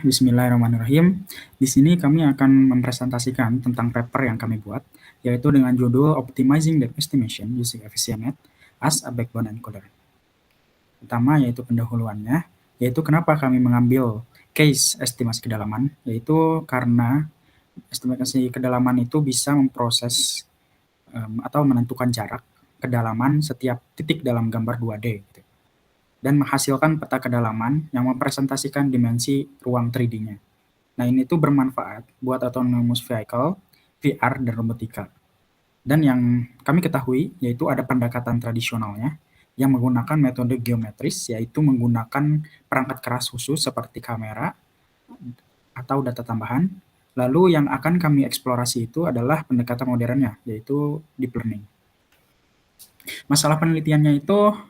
Bismillahirrahmanirrahim. Di sini kami akan mempresentasikan tentang paper yang kami buat, yaitu dengan judul Optimizing Depth Estimation Using FCNet as a Backbone Encoder. Pertama yaitu pendahuluannya, yaitu kenapa kami mengambil case estimasi kedalaman, yaitu karena estimasi kedalaman itu bisa memproses atau menentukan jarak kedalaman setiap titik dalam gambar 2D. Dan menghasilkan peta kedalaman yang mempresentasikan dimensi ruang 3D-nya. Nah, ini tuh bermanfaat buat autonomous vehicle, VR, dan robotika. Dan yang kami ketahui yaitu ada pendekatan tradisionalnya yang menggunakan metode geometris, yaitu menggunakan perangkat keras khusus seperti kamera atau data tambahan. Lalu yang akan kami eksplorasi itu adalah pendekatan modernnya, yaitu deep learning. Masalah penelitiannya itu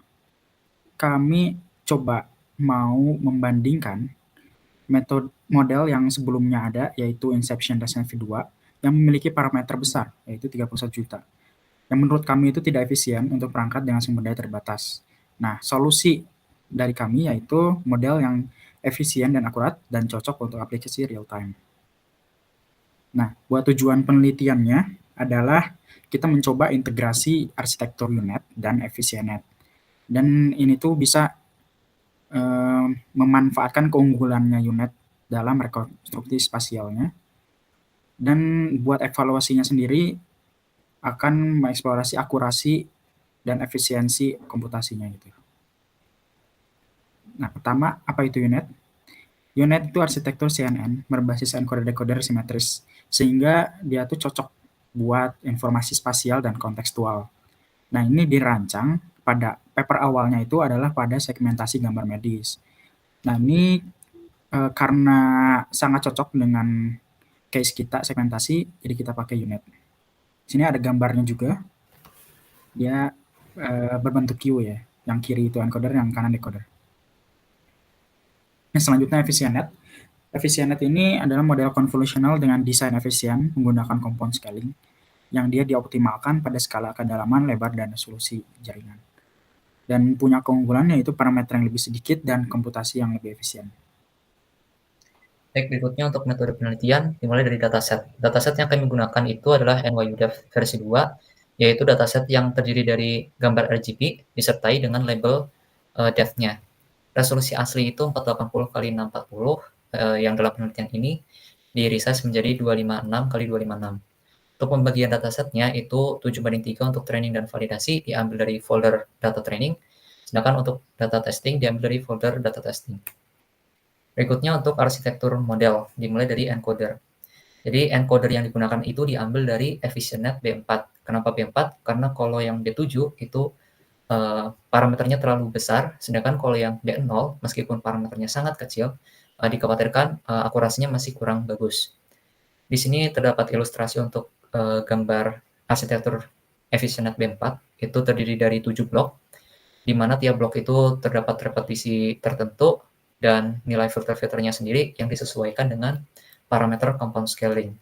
kami coba mau membandingkan model yang sebelumnya ada, yaitu Inception dan v2, yang memiliki parameter besar, yaitu 31 juta. Yang menurut kami itu tidak efisien untuk perangkat dengan sumber daya terbatas. Nah, solusi dari kami yaitu model yang efisien dan akurat dan cocok untuk aplikasi real time. Nah, buat tujuan penelitiannya adalah kita mencoba integrasi arsitektur UNet dan FCNet. Dan ini tuh bisa memanfaatkan keunggulannya UNet dalam rekonstruksi spasialnya. Dan buat evaluasinya sendiri akan mengeksplorasi akurasi dan efisiensi komputasinya gitu. Nah, pertama, apa itu UNet? UNet itu arsitektur CNN berbasis encoder-decoder simetris, sehingga dia tuh cocok buat informasi spasial dan kontekstual. Nah, ini dirancang pada paper awalnya itu adalah pada segmentasi gambar medis. Nah, ini karena sangat cocok dengan case kita segmentasi, jadi kita pakai UNet. Sini ada gambarnya juga. Dia berbentuk Q ya. Yang kiri itu encoder, yang kanan decoder. Nah, selanjutnya FCNet. FCNet ini adalah model konvolusional dengan desain efisien menggunakan compound scaling yang dia dioptimalkan pada skala kedalaman, lebar, dan resolusi jaringan. Dan punya keunggulannya yaitu parameter yang lebih sedikit dan komputasi yang lebih efisien. Baik, berikutnya untuk metode penelitian dimulai dari dataset. Dataset yang kami gunakan itu adalah NYUDEF versi 2, yaitu dataset yang terdiri dari gambar RGB disertai dengan label depth-nya. Resolusi asli itu 480 x 640, yang dalam penelitian ini di-resize menjadi 256 x 256. Untuk pembagian datasetnya itu 7:3 untuk training dan validasi diambil dari folder data training, sedangkan untuk data testing diambil dari folder data testing. Berikutnya untuk arsitektur model, dimulai dari encoder. Jadi encoder yang digunakan itu diambil dari FCNet B4. Kenapa B4? Karena kalau yang B7 itu parameternya terlalu besar, sedangkan kalau yang B0 meskipun parameternya sangat kecil, dikhawatirkan akurasinya masih kurang bagus. Di sini terdapat ilustrasi untuk gambar arsitektur FCNet B4, itu terdiri dari 7 blok, di mana tiap blok itu terdapat repetisi tertentu dan nilai filter-filternya sendiri yang disesuaikan dengan parameter compound scaling.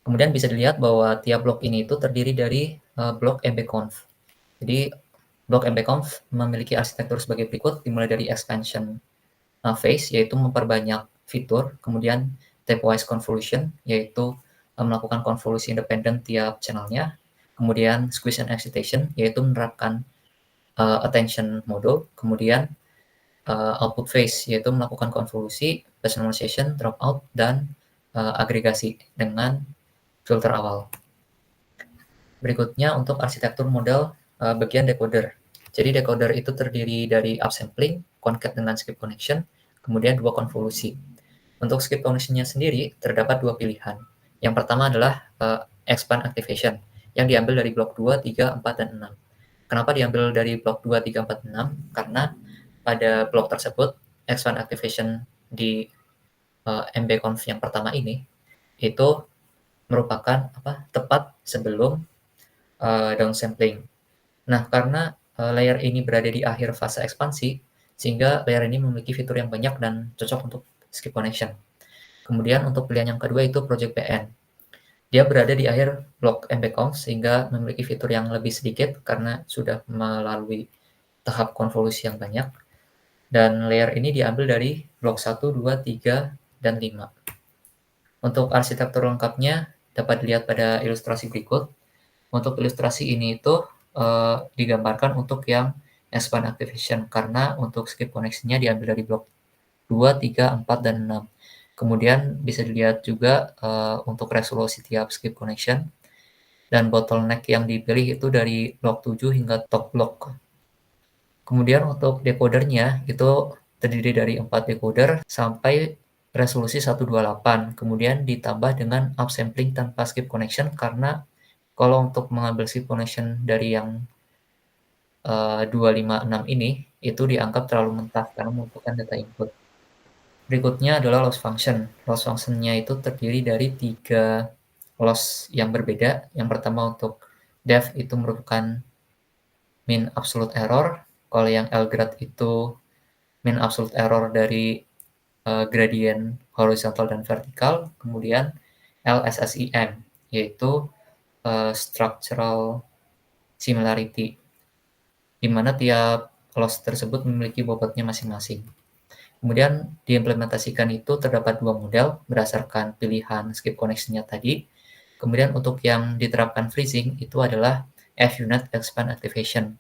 Kemudian bisa dilihat bahwa tiap blok ini itu terdiri dari blok mbconf. Jadi blok mbconf memiliki arsitektur sebagai berikut, dimulai dari expansion phase, yaitu memperbanyak fitur, kemudian stepwise convolution, yaitu melakukan konvolusi independen tiap channelnya, kemudian squeeze and excitation, yaitu menerapkan attention model, kemudian output phase, yaitu melakukan konvolusi, personalization, dropout, dan agregasi dengan filter awal. Berikutnya untuk arsitektur model bagian decoder. Jadi decoder itu terdiri dari upsampling, concat dengan skip connection, kemudian 2 konvolusi. Untuk skip connection-nya sendiri terdapat 2 pilihan. Yang pertama adalah expand activation yang diambil dari blok 2, 3, 4, dan 6. Kenapa diambil dari blok 2, 3, 4, 6? Karena pada blok tersebut expand activation di mbconf yang pertama ini itu merupakan tepat sebelum downsampling. Nah, karena layer ini berada di akhir fase ekspansi, sehingga layer ini memiliki fitur yang banyak dan cocok untuk skip connection. Kemudian untuk pilihan yang kedua itu Project PN. Dia berada di akhir blok mbconf sehingga memiliki fitur yang lebih sedikit karena sudah melalui tahap konvolusi yang banyak. Dan layer ini diambil dari blok 1, 2, 3, dan 5. Untuk arsitektur lengkapnya dapat dilihat pada ilustrasi berikut. Untuk ilustrasi ini itu digambarkan untuk yang expand activation, karena untuk skip connection-nya diambil dari blok 2, 3, 4, dan 6. Kemudian bisa dilihat juga untuk resolusi tiap skip connection, dan bottleneck yang dipilih itu dari blok 7 hingga top block. Kemudian untuk decodernya itu terdiri dari 4 decoder sampai resolusi 128, kemudian ditambah dengan upsampling tanpa skip connection, karena kalau untuk mengambil skip connection dari yang 256 ini, itu dianggap terlalu mentah karena membutuhkan data input. Berikutnya adalah loss function. Loss function-nya itu terdiri dari 3 loss yang berbeda. Yang pertama untuk def itu merupakan mean absolute error, kalau yang lgrad itu mean absolute error dari gradient horizontal dan vertikal. Kemudian LSSIM, yaitu structural similarity, di mana tiap loss tersebut memiliki bobotnya masing-masing. Kemudian diimplementasikan itu terdapat 2 model berdasarkan pilihan skip connection-nya tadi. Kemudian untuk yang diterapkan freezing itu adalah funit expand activation.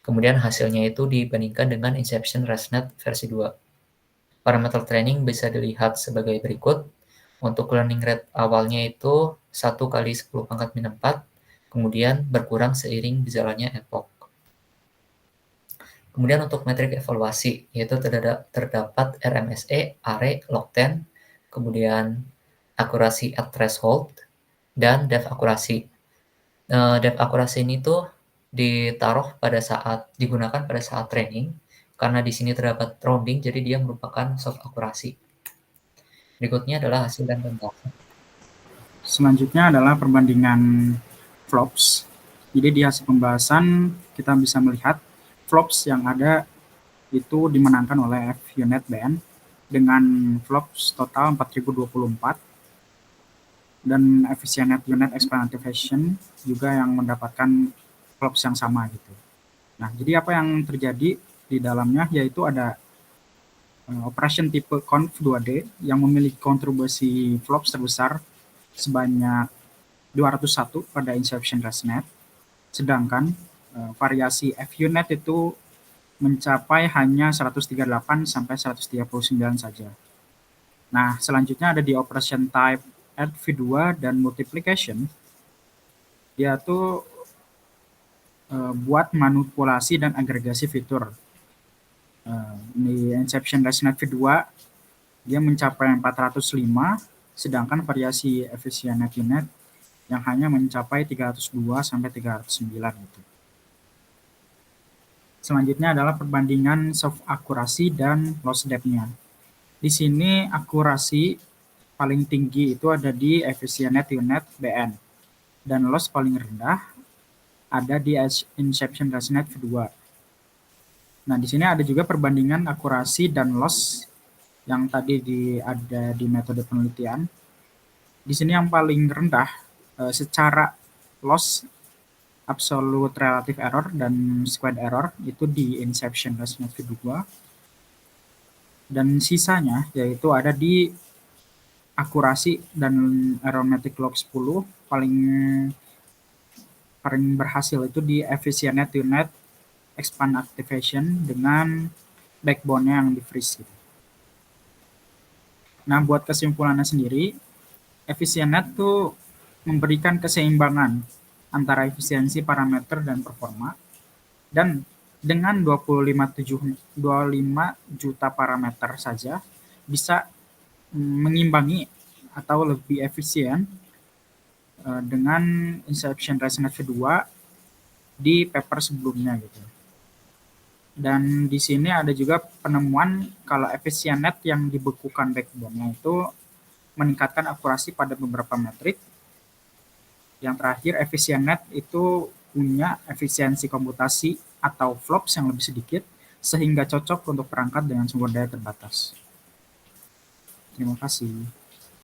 Kemudian hasilnya itu dibandingkan dengan inception ResNet versi 2. Parameter training bisa dilihat sebagai berikut. Untuk learning rate awalnya itu 1 kali 10 pangkat min 4, kemudian berkurang seiring berjalannya epoch. Kemudian untuk metrik evaluasi, yaitu terdapat RMSE, ARE, log10, kemudian akurasi at threshold, dan depth akurasi. Depth akurasi ini tuh digunakan pada saat training, karena di sini terdapat rounding, jadi dia merupakan soft akurasi. Berikutnya adalah hasil dan pembahasan. Selanjutnya adalah perbandingan flops. Jadi di hasil pembahasan kita bisa melihat flops yang ada itu dimenangkan oleh funit BN dengan flops total 4024, dan efisienet unit expand activation juga yang mendapatkan flops yang sama gitu. Nah, jadi apa yang terjadi di dalamnya yaitu ada operation tipe conv 2D yang memiliki kontribusi flops terbesar sebanyak 201 pada inception ResNet, sedangkan variasi funit itu mencapai hanya 138 sampai 139 saja. Nah, selanjutnya ada di operation type add v2 dan multiplication. Dia tuh buat manipulasi dan agregasi fitur. Di inception ResNet v2 dia mencapai 405, sedangkan variasi efisienet unit yang hanya mencapai 302 sampai 309 gitu. Selanjutnya adalah perbandingan soft akurasi dan loss depth-nya. Di sini akurasi paling tinggi itu ada di efisienet unit BN, dan loss paling rendah ada di inception ResNet v2. Nah, di sini ada juga perbandingan akurasi dan loss yang tadi ada di metode penelitian. Di sini yang paling rendah secara loss, absolute relative error, dan squared error itu di inception ResNet v2. Dan sisanya yaitu ada di akurasi dan arithmetic log 10, paling berhasil itu di efisienet unit expand activation dengan backbone-nya yang di freeze gitu. Nah, buat kesimpulannya sendiri, efisienet tuh memberikan keseimbangan antara efisiensi parameter dan performa, dan dengan 25 juta parameter saja bisa mengimbangi atau lebih efisien dengan inception ResNet v2 di paper sebelumnya gitu. Dan di sini ada juga penemuan kalau efisienet yang dibekukan backbone-nya itu meningkatkan akurasi pada beberapa metrik. Yang terakhir, efisienet itu punya efisiensi komputasi atau flops yang lebih sedikit, sehingga cocok untuk perangkat dengan sumber daya terbatas. Terima kasih.